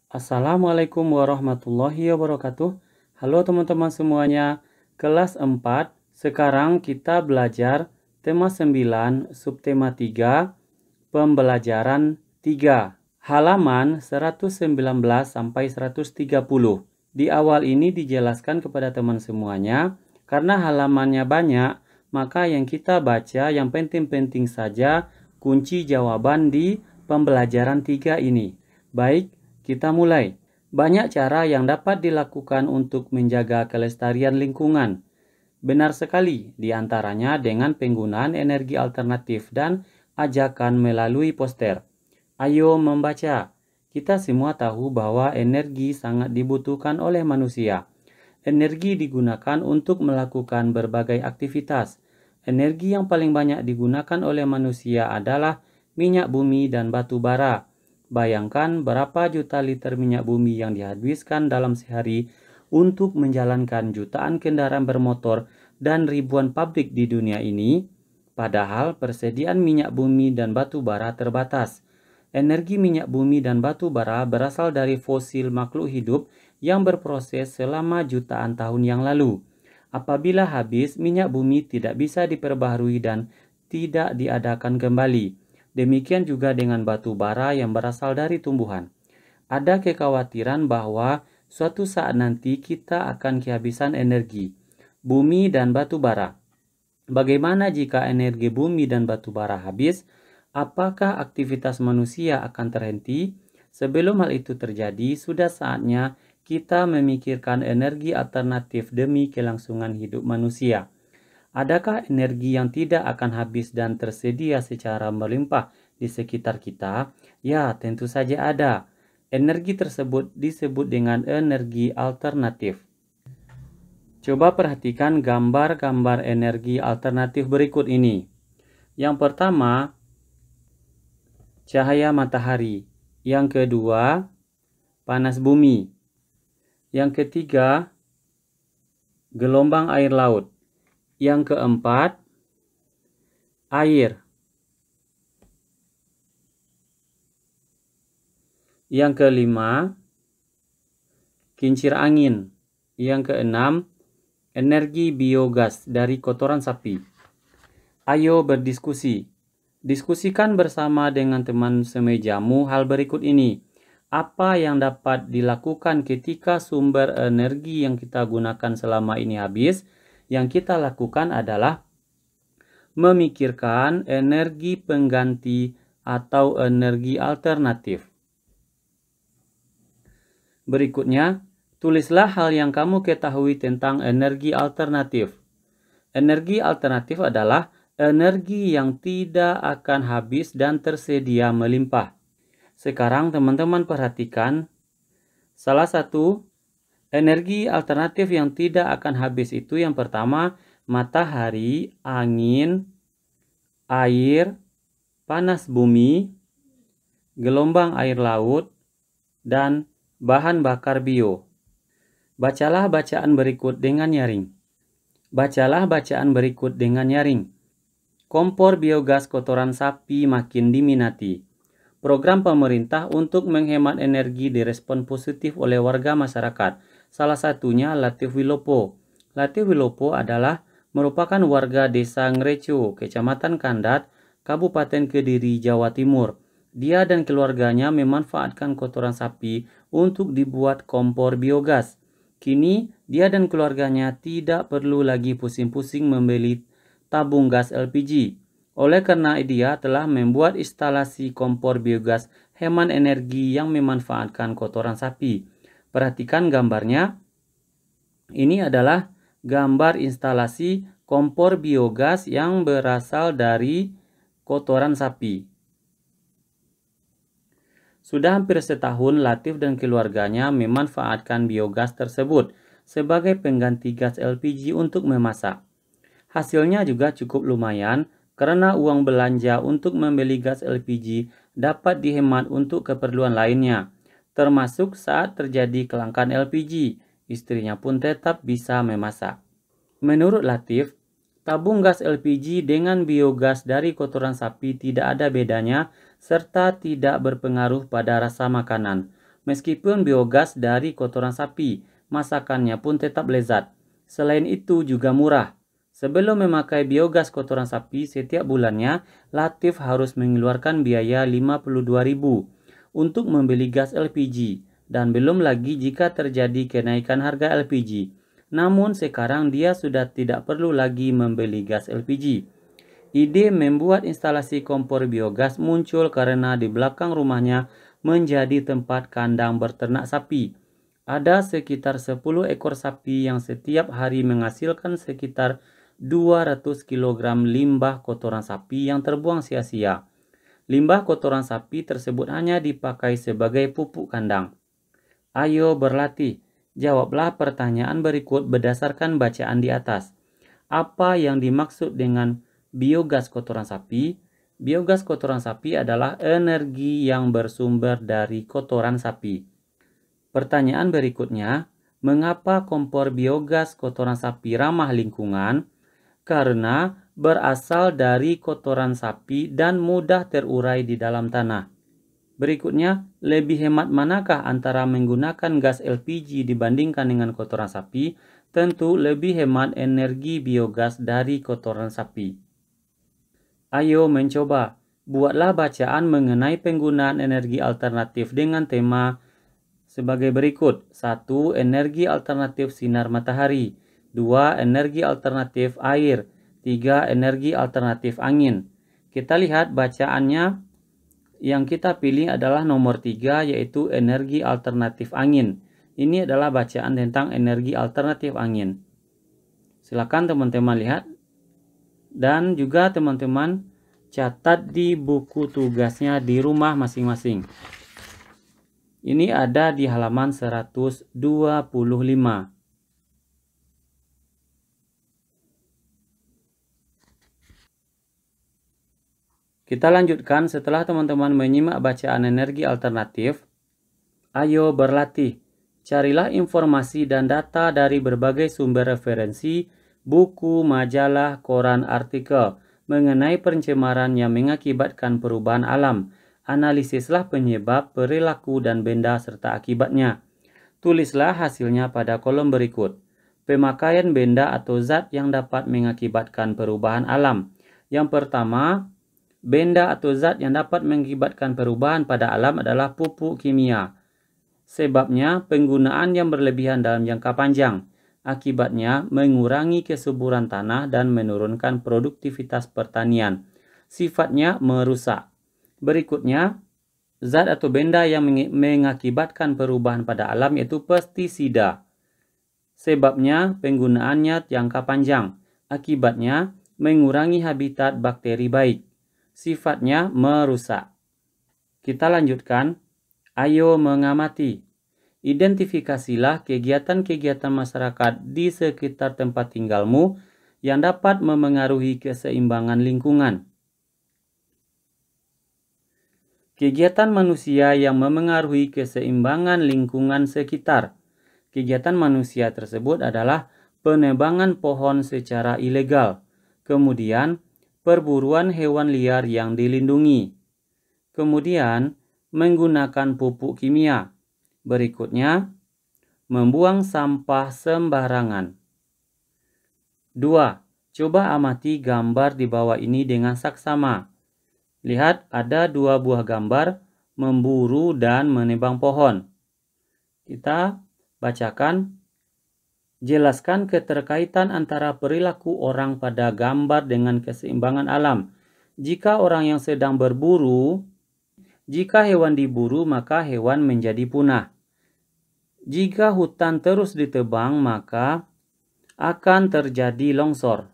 Assalamualaikum warahmatullahi wabarakatuh. Halo teman-teman semuanya. Kelas 4. Sekarang kita belajar tema 9, subtema 3, pembelajaran 3. Halaman 119 sampai 130. Di awal ini dijelaskan kepada teman semuanya, karena halamannya banyak, maka yang kita baca yang penting-penting saja kunci jawaban di pembelajaran 3 ini. Baik, kita mulai. Banyak cara yang dapat dilakukan untuk menjaga kelestarian lingkungan. Benar sekali, di antaranya dengan penggunaan energi alternatif dan ajakan melalui poster. Ayo membaca. Kita semua tahu bahwa energi sangat dibutuhkan oleh manusia. Energi digunakan untuk melakukan berbagai aktivitas. Energi yang paling banyak digunakan oleh manusia adalah minyak bumi dan batu bara. Bayangkan berapa juta liter minyak bumi yang dihabiskan dalam sehari untuk menjalankan jutaan kendaraan bermotor dan ribuan pabrik di dunia ini, padahal persediaan minyak bumi dan batu bara terbatas. Energi minyak bumi dan batu bara berasal dari fosil makhluk hidup yang berproses selama jutaan tahun yang lalu. Apabila habis, minyak bumi tidak bisa diperbaharui dan tidak diadakan kembali. Demikian juga dengan batu bara yang berasal dari tumbuhan. Ada kekhawatiran bahwa suatu saat nanti kita akan kehabisan energi, bumi dan batu bara. Bagaimana jika energi bumi dan batu bara habis? Apakah aktivitas manusia akan terhenti? Sebelum hal itu terjadi, sudah saatnya kita memikirkan energi alternatif demi kelangsungan hidup manusia. Adakah energi yang tidak akan habis dan tersedia secara melimpah di sekitar kita? Ya, tentu saja ada. Energi tersebut disebut dengan energi alternatif. Coba perhatikan gambar-gambar energi alternatif berikut ini. Yang pertama, cahaya matahari. Yang kedua, panas bumi. Yang ketiga, gelombang air laut. Yang keempat, air. Yang kelima, kincir angin. Yang keenam, energi biogas dari kotoran sapi. Ayo berdiskusi. Diskusikan bersama dengan teman semejamu hal berikut ini. Apa yang dapat dilakukan ketika sumber energi yang kita gunakan selama ini habis? Yang kita lakukan adalah memikirkan energi pengganti atau energi alternatif. Berikutnya, tulislah hal yang kamu ketahui tentang energi alternatif. Energi alternatif adalah energi yang tidak akan habis dan tersedia melimpah. Sekarang teman-teman perhatikan salah satu energi alternatif yang tidak akan habis itu yang pertama, matahari, angin, air, panas bumi, gelombang air laut, dan bahan bakar bio. Bacalah bacaan berikut dengan nyaring. Bacalah bacaan berikut dengan nyaring. Kompor biogas kotoran sapi makin diminati. Program pemerintah untuk menghemat energi direspon positif oleh warga masyarakat. Salah satunya Latif Wilopo. Latif Wilopo adalah merupakan warga desa Ngreco, Kecamatan Kandat, Kabupaten Kediri, Jawa Timur. Dia dan keluarganya memanfaatkan kotoran sapi untuk dibuat kompor biogas. Kini, dia dan keluarganya tidak perlu lagi pusing-pusing membeli tabung gas LPG. Oleh karena dia telah membuat instalasi kompor biogas hemat energi yang memanfaatkan kotoran sapi. Perhatikan gambarnya. Ini adalah gambar instalasi kompor biogas yang berasal dari kotoran sapi. Sudah hampir setahun Latif dan keluarganya memanfaatkan biogas tersebut sebagai pengganti gas LPG untuk memasak. Hasilnya juga cukup lumayan karena uang belanja untuk membeli gas LPG dapat dihemat untuk keperluan lainnya, termasuk saat terjadi kelangkaan LPG, istrinya pun tetap bisa memasak. Menurut Latif, tabung gas LPG dengan biogas dari kotoran sapi tidak ada bedanya serta tidak berpengaruh pada rasa makanan. Meskipun biogas dari kotoran sapi, masakannya pun tetap lezat. Selain itu juga murah. Sebelum memakai biogas kotoran sapi setiap bulannya, Latif harus mengeluarkan biaya 52.000 untuk membeli gas LPG dan belum lagi jika terjadi kenaikan harga LPG. Namun sekarang dia sudah tidak perlu lagi membeli gas LPG. Ide membuat instalasi kompor biogas muncul karena di belakang rumahnya menjadi tempat kandang berternak sapi. Ada sekitar 10 ekor sapi yang setiap hari menghasilkan sekitar 200 kg limbah kotoran sapi yang terbuang sia-sia. Limbah kotoran sapi tersebut hanya dipakai sebagai pupuk kandang. Ayo berlatih. Jawablah pertanyaan berikut berdasarkan bacaan di atas. Apa yang dimaksud dengan biogas kotoran sapi? Biogas kotoran sapi adalah energi yang bersumber dari kotoran sapi. Pertanyaan berikutnya, mengapa kompor biogas kotoran sapi ramah lingkungan? Karena berasal dari kotoran sapi dan mudah terurai di dalam tanah. Berikutnya, lebih hemat manakah antara menggunakan gas LPG dibandingkan dengan kotoran sapi? Tentu lebih hemat energi biogas dari kotoran sapi. Ayo mencoba. Buatlah bacaan mengenai penggunaan energi alternatif dengan tema sebagai berikut. 1. Energi alternatif sinar matahari. 2. Energi alternatif air. 3. Energi alternatif angin. Kita lihat bacaannya. Yang kita pilih adalah nomor 3, yaitu energi alternatif angin. Ini adalah bacaan tentang energi alternatif angin. Silakan teman-teman lihat. Dan juga teman-teman catat di buku tugasnya di rumah masing-masing. Ini ada di halaman 125. Kita lanjutkan setelah teman-teman menyimak bacaan energi alternatif. Ayo berlatih. Carilah informasi dan data dari berbagai sumber referensi, buku, majalah, koran, artikel mengenai pencemaran yang mengakibatkan perubahan alam. Analisislah penyebab, perilaku, dan benda serta akibatnya. Tulislah hasilnya pada kolom berikut. Pemakaian benda atau zat yang dapat mengakibatkan perubahan alam. Yang pertama, benda atau zat yang dapat mengakibatkan perubahan pada alam adalah pupuk kimia. Sebabnya, penggunaan yang berlebihan dalam jangka panjang. Akibatnya, mengurangi kesuburan tanah dan menurunkan produktivitas pertanian. Sifatnya merusak. Berikutnya, zat atau benda yang mengakibatkan perubahan pada alam yaitu pestisida. Sebabnya, penggunaannya jangka panjang. Akibatnya, mengurangi habitat bakteri baik. Sifatnya merusak. Kita lanjutkan. Ayo mengamati. Identifikasilah kegiatan-kegiatan masyarakat di sekitar tempat tinggalmu yang dapat memengaruhi keseimbangan lingkungan. Kegiatan manusia yang memengaruhi keseimbangan lingkungan sekitar. Kegiatan manusia tersebut adalah penebangan pohon secara ilegal, kemudian perburuan hewan liar yang dilindungi, kemudian menggunakan pupuk kimia, berikutnya membuang sampah sembarangan. 2. Coba amati gambar di bawah ini dengan saksama. Lihat, ada 2 buah gambar memburu dan menebang pohon. Kita bacakan. Jelaskan keterkaitan antara perilaku orang pada gambar dengan keseimbangan alam. Jika orang yang sedang berburu, jika hewan diburu maka hewan menjadi punah. Jika hutan terus ditebang maka akan terjadi longsor.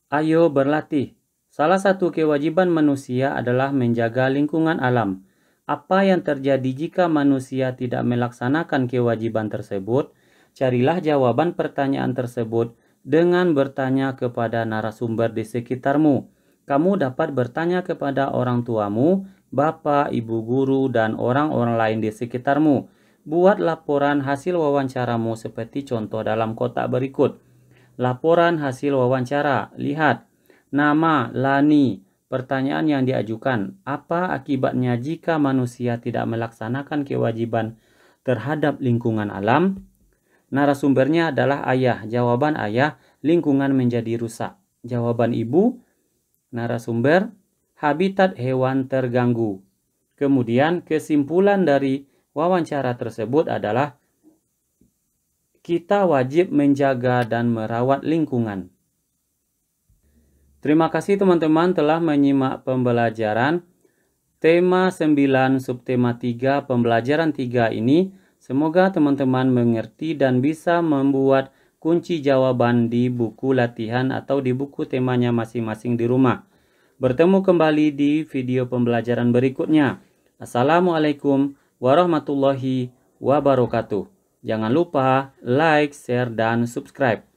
Ayo berlatih. Salah satu kewajiban manusia adalah menjaga lingkungan alam. Apa yang terjadi jika manusia tidak melaksanakan kewajiban tersebut? Carilah jawaban pertanyaan tersebut dengan bertanya kepada narasumber di sekitarmu. Kamu dapat bertanya kepada orang tuamu, bapak, ibu guru, dan orang-orang lain di sekitarmu. Buat laporan hasil wawancaramu seperti contoh dalam kotak berikut. Laporan hasil wawancara. Lihat. Nama, Lani. Pertanyaan yang diajukan. Apa akibatnya jika manusia tidak melaksanakan kewajiban terhadap lingkungan alam? Narasumbernya adalah ayah. Jawaban ayah, lingkungan menjadi rusak. Jawaban ibu, narasumber, habitat hewan terganggu. Kemudian kesimpulan dari wawancara tersebut adalah kita wajib menjaga dan merawat lingkungan. Terima kasih teman-teman telah menyimak pembelajaran tema 9 subtema 3 pembelajaran 3 ini. Semoga teman-teman mengerti dan bisa membuat kunci jawaban di buku latihan atau di buku temanya masing-masing di rumah. Bertemu kembali di video pembelajaran berikutnya. Assalamualaikum warahmatullahi wabarakatuh. Jangan lupa like, share, dan subscribe.